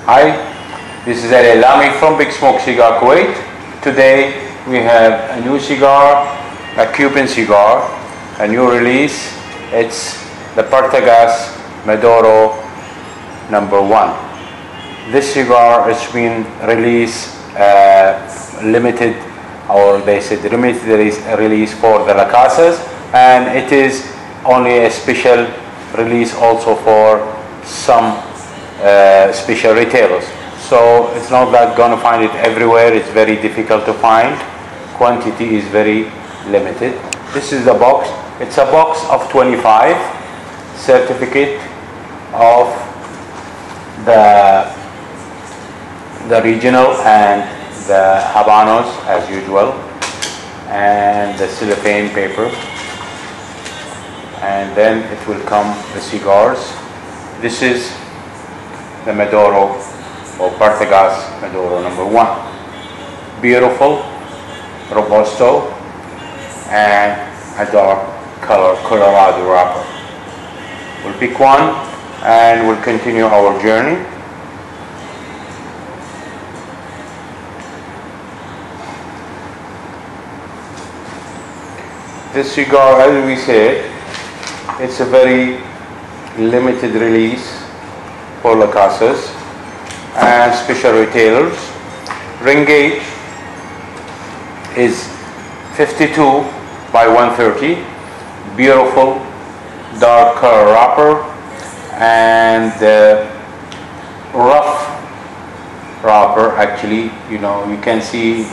Hi, this is Al-Lami from Big Smoke Cigar, Kuwait. Today we have a new cigar, a Cuban cigar, a new release. It's the Partagas Maduro No.1. This cigar has been released limited, or they said limited release for the La Casas, and it is only a special release also for some special retailers. So it's not that gonna find it everywhere. It's very difficult to find. Quantity is very limited. This is the box. It's a box of 25. Certificate of the regional and the Habanos as usual, and the cellophane paper, and then it will come the cigars. This is the Maduro or Partagas Maduro No.1. Beautiful, Robusto, and a dark color Colorado wrapper. We'll pick one and we'll continue our journey. This cigar, as we said, it's a very limited release for La Casas and special retailers. Ring gauge is 52 by 130. Beautiful dark color wrapper, and rough wrapper. Actually, you can see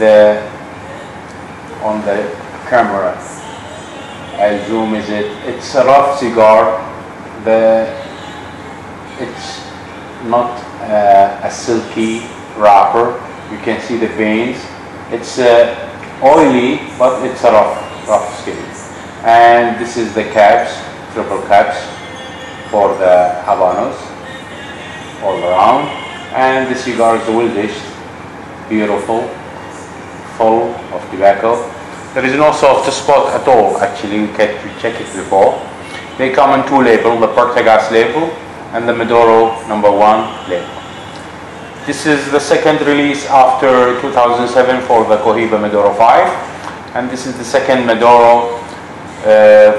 on the camera. I zoom is it. It's a rough cigar. It's not a silky wrapper. You can see the veins. It's oily, but it's a rough skin. And this is the caps, triple caps for the Habanos all around. And the cigar is well dished, beautiful, full of tobacco. There is no soft spot at all. Actually, we checked it before. They come in two labels, the Partagas label and the Maduro No.1 label. This is the second release after 2007 for the Cohiba Maduro 5, and this is the second Maduro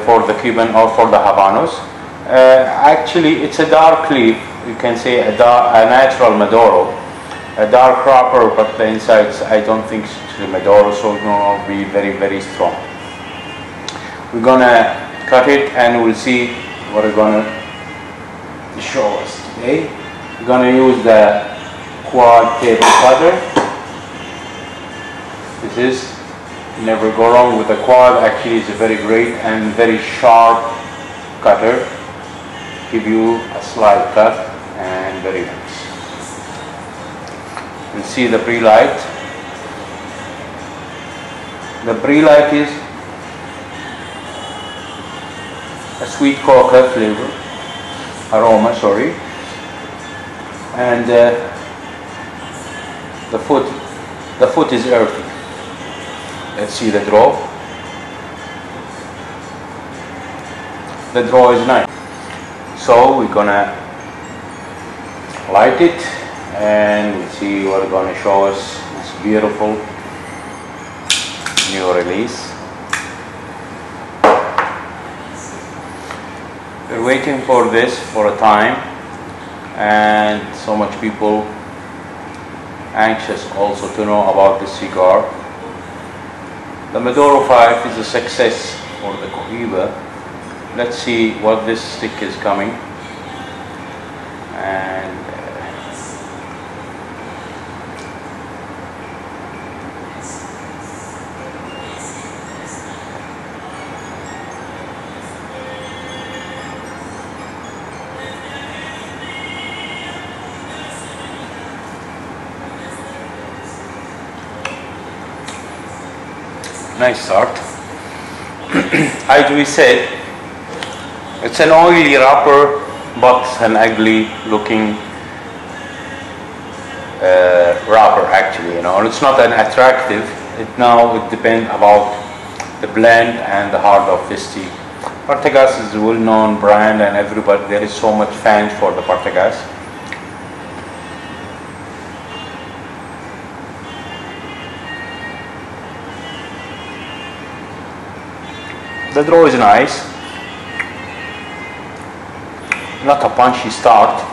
for the Cuban or for the Habanos. Actually, it's a dark leaf. You can say a natural Maduro, a dark wrapper, but the insides I don't think it's the Maduro, so it will be very strong. We're gonna cut it and we'll see what we're gonna show us today. We're gonna use the quad table cutter. This is, never go wrong with the quad. Actually, it's a very great and very sharp cutter. Give you a slight cut and very nice. We'll see the pre-light. The pre-light is a sweet coca flavor, aroma, sorry, and the foot is earthy. Let's see the draw. The draw is nice. So we're gonna light it and we'll see what it's gonna show us. It's beautiful new release. We're waiting for this for a time, and so much people anxious also to know about this cigar. The Maduro 5 is a success for the Cohiba. Let's see what this stick is coming, and nice start. As we said, it's an oily wrapper, but an ugly looking wrapper actually, it's not an attractive. It depends about the blend and the heart of this tea. Partagas is a well-known brand, and everybody, there is so much fans for the Partagas. The draw is nice, not a punchy start.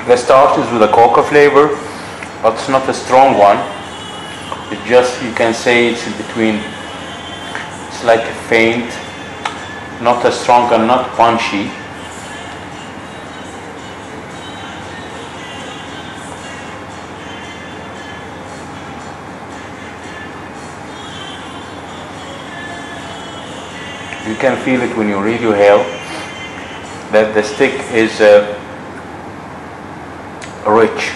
The start is with a coca flavor, but it's not a strong one. It's just, you can say it's in between. It's like a faint, not as strong and not punchy. You can feel it when you really inhale that the stick is rich.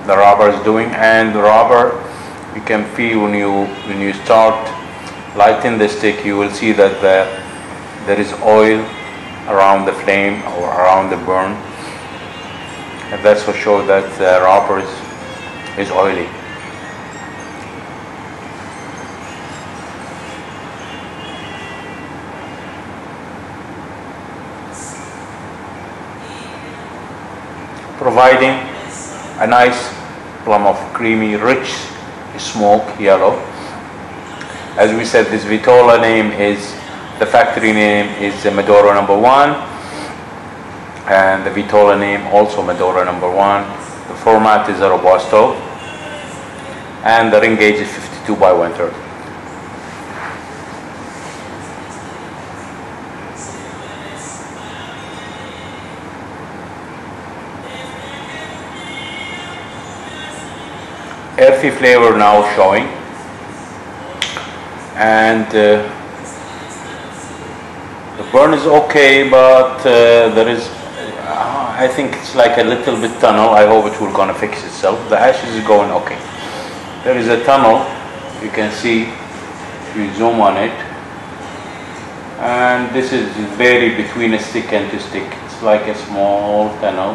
The rubber is doing, and the rubber, you can feel when you start lighting the stick, you will see that there is oil around the flame or around the burn, and that's for sure that the rubber is oily. Providing a nice plum of creamy, rich smoke, yellow. As we said, this Vitola name is, the factory name is Maduro No.1, and the Vitola name also Maduro No.1. The format is a Robusto, and the ring gauge is 52 by 130. Earthy flavor now showing, and the burn is okay, but there is, I think it's like a little bit tunnel. I hope it will gonna fix itself. The ashes is going okay. There is a tunnel, you can see if you zoom on it, and this is very between a stick and two stick. It's like a small tunnel,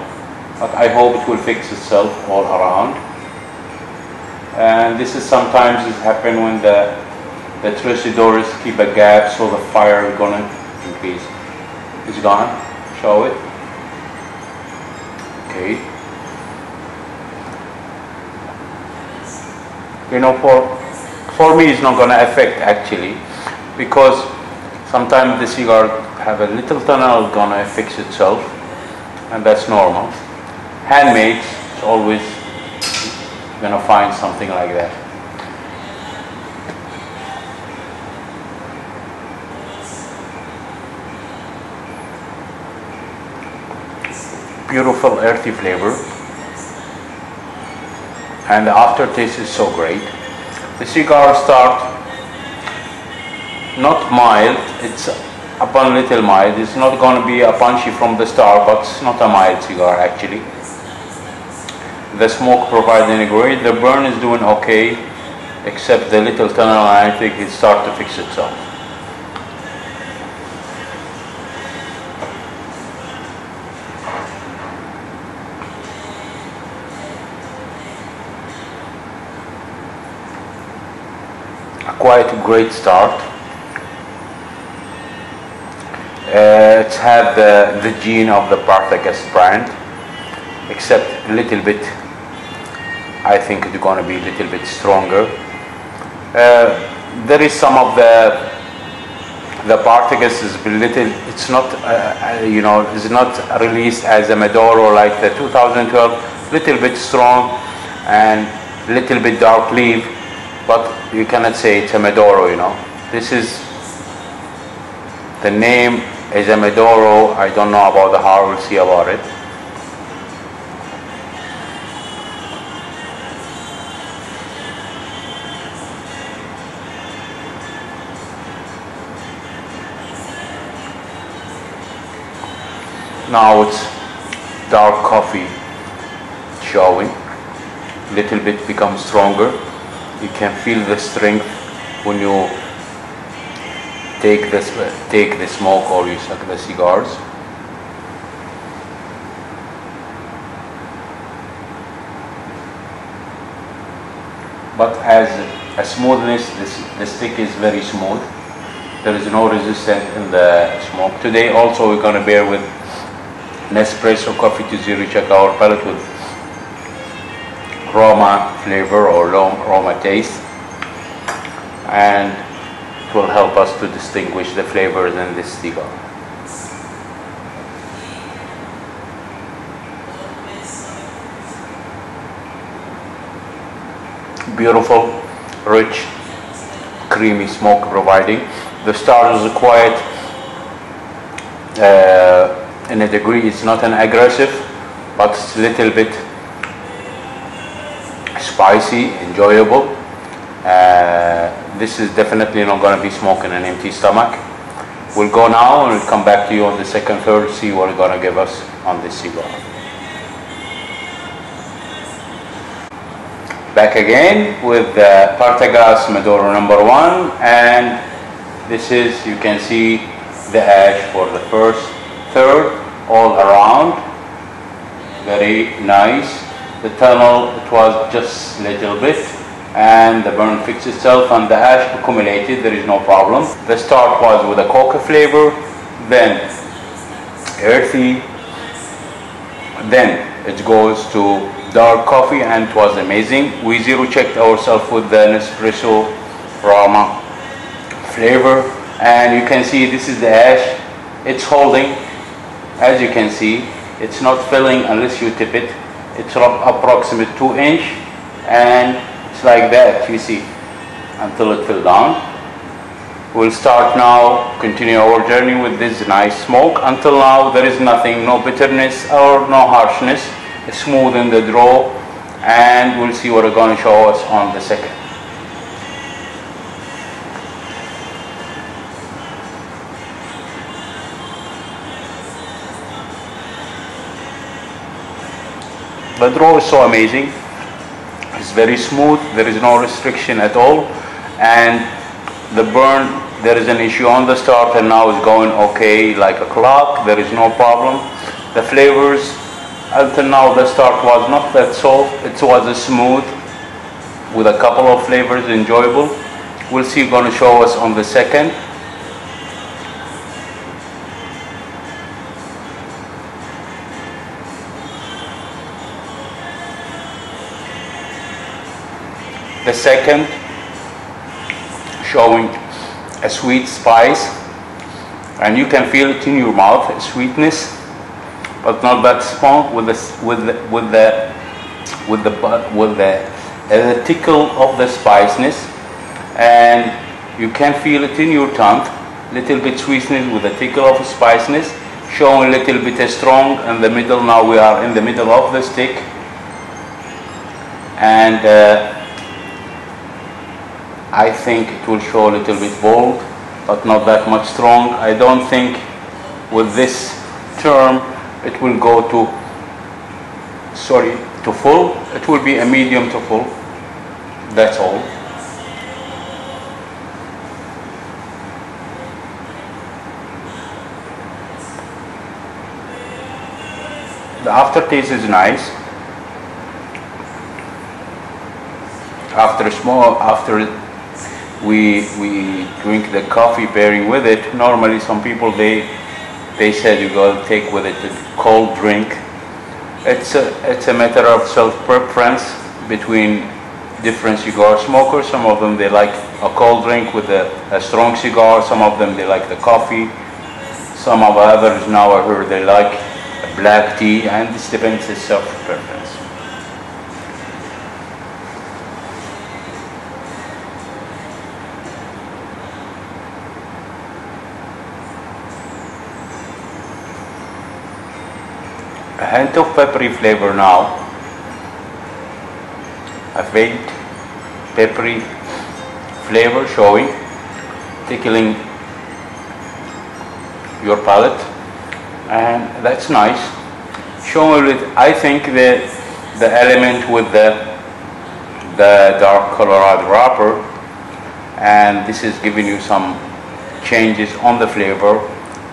but I hope it will fix itself all around. And this is sometimes it happen when the trussidores keep a gap, so the fire is gonna increase. It's gone. Show it. Okay. You know, for me, it's not gonna affect actually, because sometimes the cigar have a little tunnel gonna fix itself, and that's normal. Handmade, it's always gonna find something like that. Beautiful earthy flavor, and the aftertaste is so great. The cigar start not mild, it's upon little mild. It's not gonna be a punchy from the start, but it's not a mild cigar actually. The smoke providing a great, the burn is doing okay, except the little tunnel, and I think it starts to fix itself. A quite great start. It's had the gene of the Partagas brand, except a little bit. I think it's going to be a little bit stronger. There is some of the Partagas is a little. It's not you know, it's not released as a Maduro like the 2012. Little bit strong and little bit dark leaf, but you cannot say it's a Maduro. You know, this is the name is a Maduro. I don't know about the how. We'll see about it. Now it's dark coffee showing, little bit becomes stronger. You can feel the strength when you take the smoke or you suck the cigars. smoothness. The stick is very smooth. There is no resistance in the smoke. Today also we're going to bear with Nespresso Coffee to Zero. Check our palette with Roma flavor or Roma taste, and it will help us to distinguish the flavors in this cigar. Beautiful, rich, creamy smoke providing. The start is quiet in a degree. It's not an aggressive, but it's a little bit spicy, enjoyable. This is definitely not going to be smoked in an empty stomach. We'll go now and we'll come back to you on the second, third, see what it's going to give us on this cigar. Back again with the Partagas Maduro No.1, and this is, you can see the ash for the first third all around. Very nice. The tunnel, it was just a little bit, and the burn fixed itself and the ash accumulated. There is no problem. The start was with a coca flavor, then earthy, then it goes to dark coffee, and it was amazing. We zero checked ourselves with the Nespresso Roma flavor, and you can see this is the ash. It's holding, as you can see. It's not filling unless you tip it. It's approximate 2 inch, and it's like that, you see, until it fell down. We'll start now, continue our journey with this nice smoke. Until now there is nothing, no bitterness or no harshness. It's smooth in the draw, and we'll see what it's going to show us on the second. The draw is so amazing. It's very smooth. There is no restriction at all, and the burn, there is an issue on the start, and now it's going okay like a clock. There is no problem. The flavors, until now the start was not that soft. It was smooth with a couple of flavors, enjoyable. We'll see, going to show us on the second. The second, showing a sweet spice, and you can feel it in your mouth, sweetness, but not that strong, with the tickle of the spiciness, and you can feel it in your tongue, little bit sweetness with a tickle of spiciness, showing a little bit strong in the middle. Now we are in the middle of the stick, and I think it will show a little bit bold, but not that much strong. I don't think with this term it will go to full. It will be a medium to full. That's all. The aftertaste is nice. After we drink the coffee pairing with it, normally some people they said you gotta take with it a cold drink. It's a matter of self-preference between different cigar smokers. Some of them they like a cold drink with a strong cigar. Some of them they like the coffee. Some of others now I heard they like a black tea, and this depends on self-preference. A hint of peppery flavor now, a faint peppery flavor showing, tickling your palate, and that's nice. Showing it, I think the element with the dark Colorado wrapper, and this is giving you some changes on the flavor.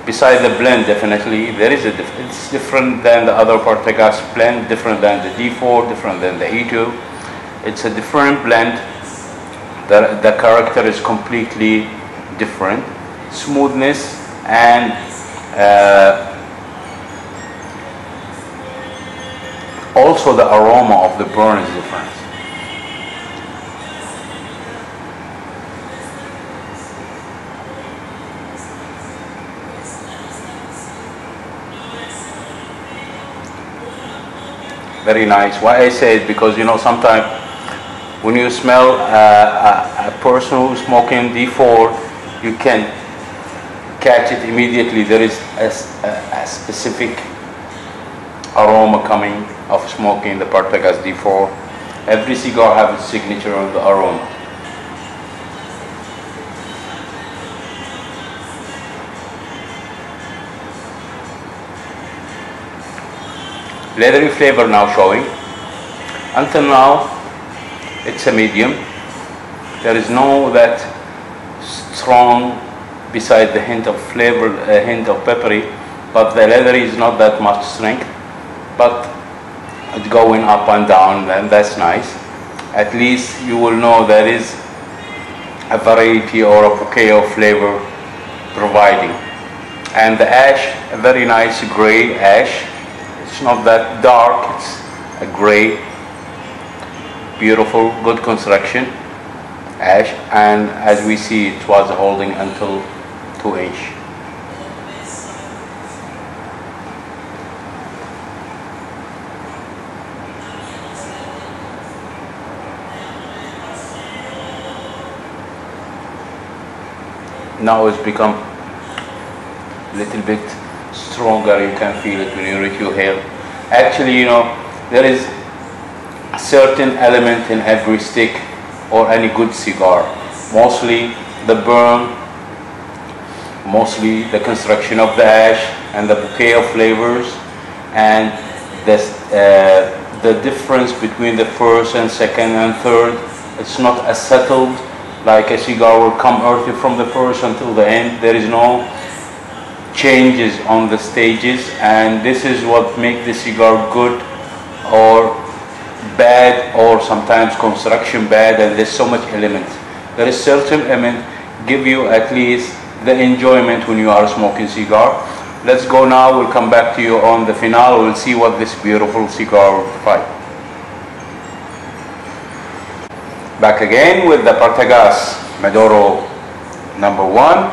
Besides the blend, definitely there is it's different than the other Partagas blend, different than the D4, different than the E2. It's a different blend, The character is completely different. Smoothness and also the aroma of the burn is different. Very nice. Why I say it, because you know sometimes when you smell a person who's smoking D4, you can catch it immediately. There is a specific aroma coming of smoking the Partagas D4. Every cigar has its signature of the aroma. Leathery flavor now showing. Until now, it's a medium. There is no that strong, beside the hint of flavor, a hint of peppery, but the leathery is not that much strength, but it's going up and down, and that's nice. At least you will know there is a variety or a bouquet of flavor providing. And the ash, a very nice gray ash. It's not that dark, it's a gray, beautiful, good construction ash, and as we see it was holding until 2 inch. Now it's become a little bit stronger. You can feel it when you refuel. Actually, you know, there is a certain element in every stick or any good cigar. Mostly the burn, mostly the construction of the ash and the bouquet of flavors, and the difference between the first and second and third. It's not as settled like a cigar will come earthy from the first until the end. There is no changes on the stages, and this is what makes the cigar good or bad, or sometimes construction bad, and there's so much elements. There is certain element give you at least the enjoyment when you are smoking cigar. Let's go now, we'll come back to you on the finale. We'll see what this beautiful cigar will provide. Back again with the Partagas Maduro #1,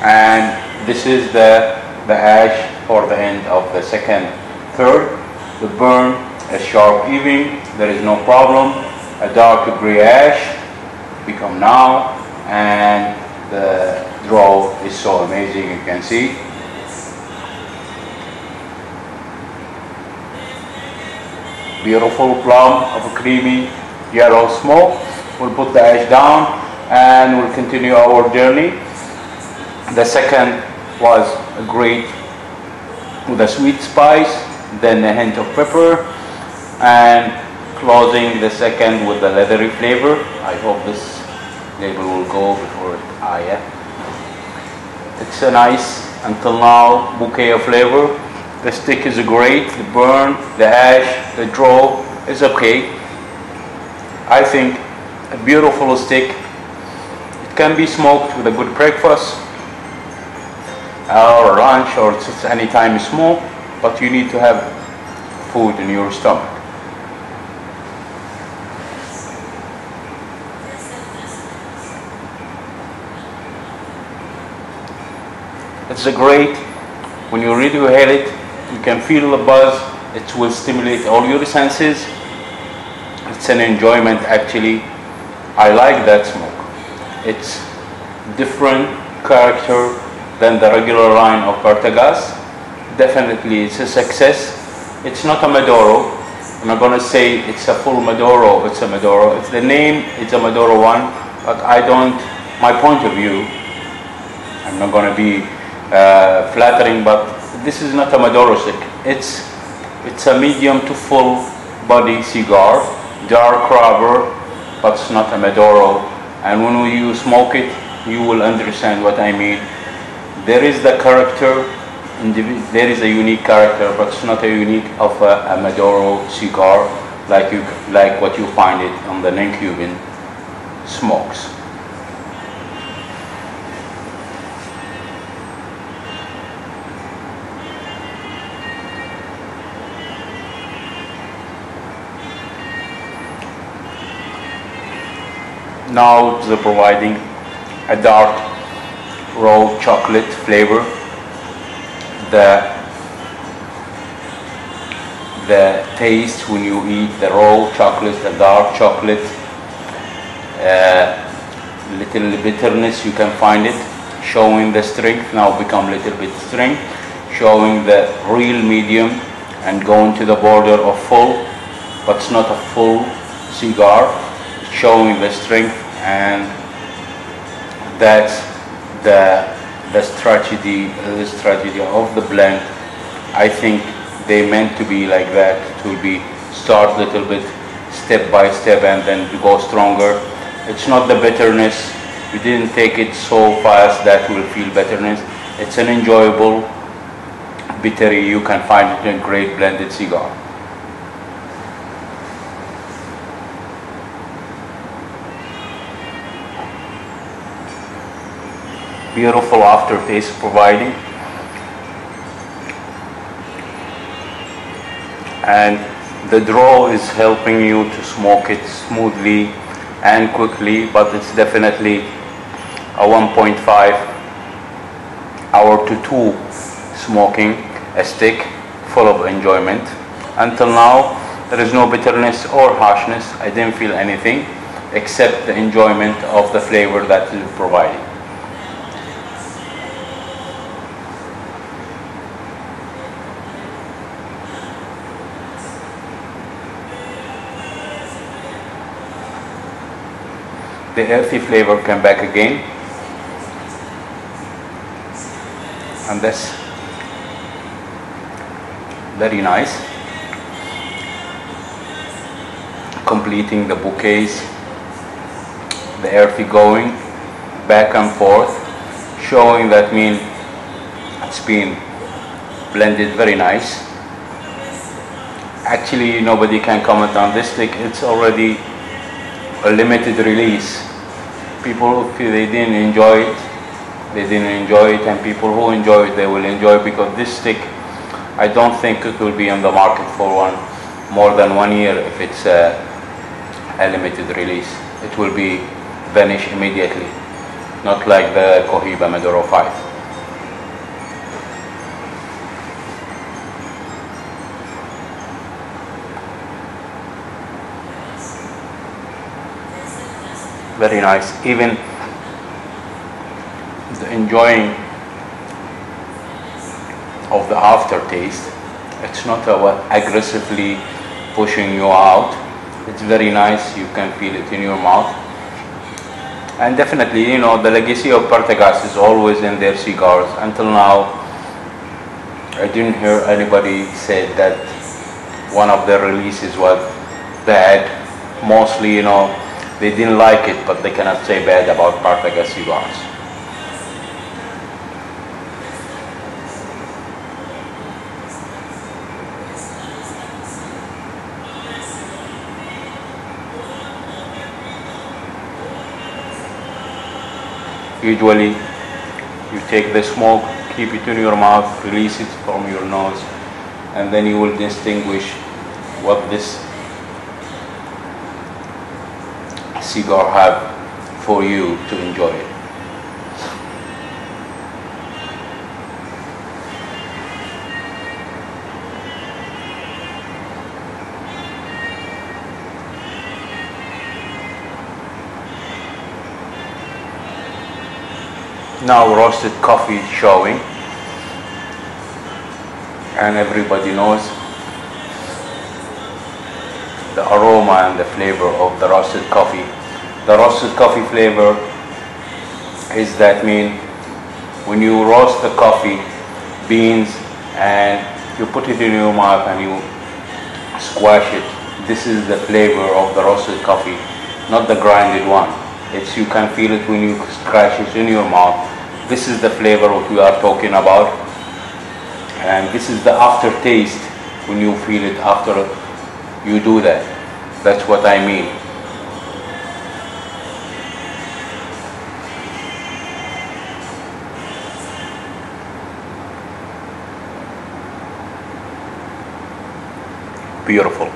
and this is the ash for the end of the second third. The burn is sharp even, there is no problem. A dark gray ash become now, and the draw is so amazing, you can see. Beautiful plum of a creamy yellow smoke. We'll put the ash down and we'll continue our journey. The second was a great with a sweet spice, then a hint of pepper, and closing the second with the leathery flavor. I hope this label will go before it. Yeah. It's a nice, until now, bouquet of flavor. The stick is great, the burn, the ash, the draw is okay. I think a beautiful stick. It can be smoked with a good breakfast or lunch, or just any time you smoke, but you need to have food in your stomach. It's a great, when you really inhale it, you can feel the buzz. It will stimulate all your senses. It's an enjoyment actually. I like that smoke. It's different character than the regular line of Partagas. Definitely it's a success. It's not a Maduro. I'm not going to say it's a full Maduro. It's a Maduro. It's the name, it's a Maduro one, but I don't, my point of view, I'm not going to be flattering, but this is not a Maduro stick. It's a medium to full body cigar, dark rubber, but it's not a Maduro. And when you smoke it, you will understand what I mean. There is the character, there is a unique character, but it's not a unique of a Maduro cigar like what you find it on the non-Cuban smokes. Now they're providing a dark raw chocolate flavor. The taste when you eat the raw chocolate, the dark chocolate, little bitterness, you can find it, showing the strength, now become little bit strength, showing the real medium and going to the border of full, but it's not a full cigar, it's showing the strength. And that's the strategy of the blend. I think they meant to be like that. It will be start little bit, step by step, and then to go stronger. It's not the bitterness. We didn't take it so fast that we'll feel bitterness. It's an enjoyable bittery. You can find it in a great blended cigar. Beautiful aftertaste providing, and the draw is helping you to smoke it smoothly and quickly, but it's definitely a 1.5 hour to 2 smoking a stick, full of enjoyment. Until now there is no bitterness or harshness. I didn't feel anything except the enjoyment of the flavor that is providing. The earthy flavor came back again, and that's very nice, completing the bouquets, the earthy going back and forth, showing that it's been blended very nice. Actually nobody can comment on this stick, it's already a limited release. People, if they didn't enjoy it, they didn't enjoy it, and people who enjoy it, they will enjoy it, because this stick, I don't think it will be on the market for more than 1 year if it's a limited release. It will be vanish immediately, not like the Cohiba Maduro 5. Very nice. Even the enjoying of the aftertaste, it's not aggressively pushing you out. It's very nice. You can feel it in your mouth. And definitely, the legacy of Partagas is always in their cigars. Until now, I didn't hear anybody say that one of their releases was bad. Mostly, they didn't like it, but they cannot say bad about Partagas cigars. Usually, you take the smoke, keep it in your mouth, release it from your nose, and then you will distinguish what this cigar have for you to enjoy it. Now roasted coffee is showing, and everybody knows the aroma and the flavor of the roasted coffee. The roasted coffee flavor is when you roast the coffee beans and you put it in your mouth and you squash it. This is the flavor of the roasted coffee, not the grinded one. You can feel it when you scratch it in your mouth. This is the flavor what we are talking about, and this is the aftertaste when you feel it after you do that. That's what I mean. Beautiful.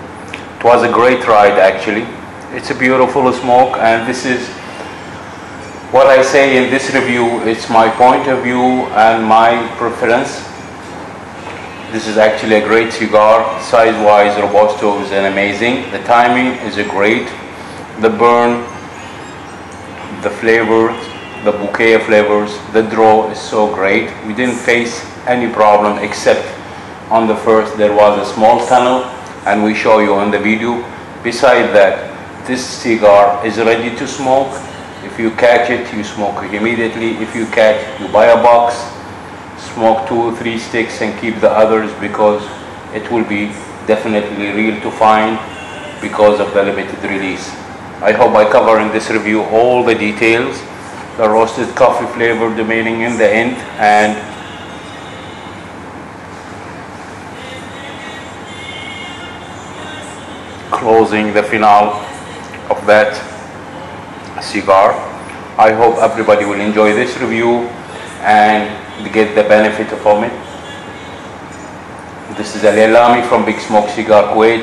It was a great ride actually. It's a beautiful smoke, and this is what I say in this review, it's my point of view and my preference. This is actually a great cigar. Size-wise, Robusto is an amazing. The timing is a great. The burn, the flavors, the bouquet of flavors, the draw is so great. We didn't face any problem except on the first there was a small tunnel, and we show you on the video. Beside that, this cigar is ready to smoke. If you catch it, you smoke it immediately. If you catch, you buy a box, smoke 2 or 3 sticks and keep the others, because it will be definitely real to find because of the limited release. I hope by covering this review all the details, the roasted coffee flavor remaining in the end, and closing the finale of that cigar. I hope everybody will enjoy this review and get the benefit from it. This is Al-Lami from Big Smoke Cigar Kuwait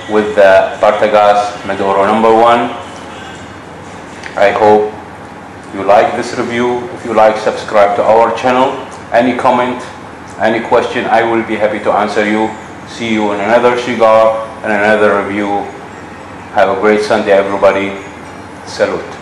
with the Partagas Maduro #1. I hope you like this review. If you like, subscribe to our channel. Any comment, any question, I will be happy to answer you. See you in another cigar and another review. Have a great Sunday, everybody. Salute.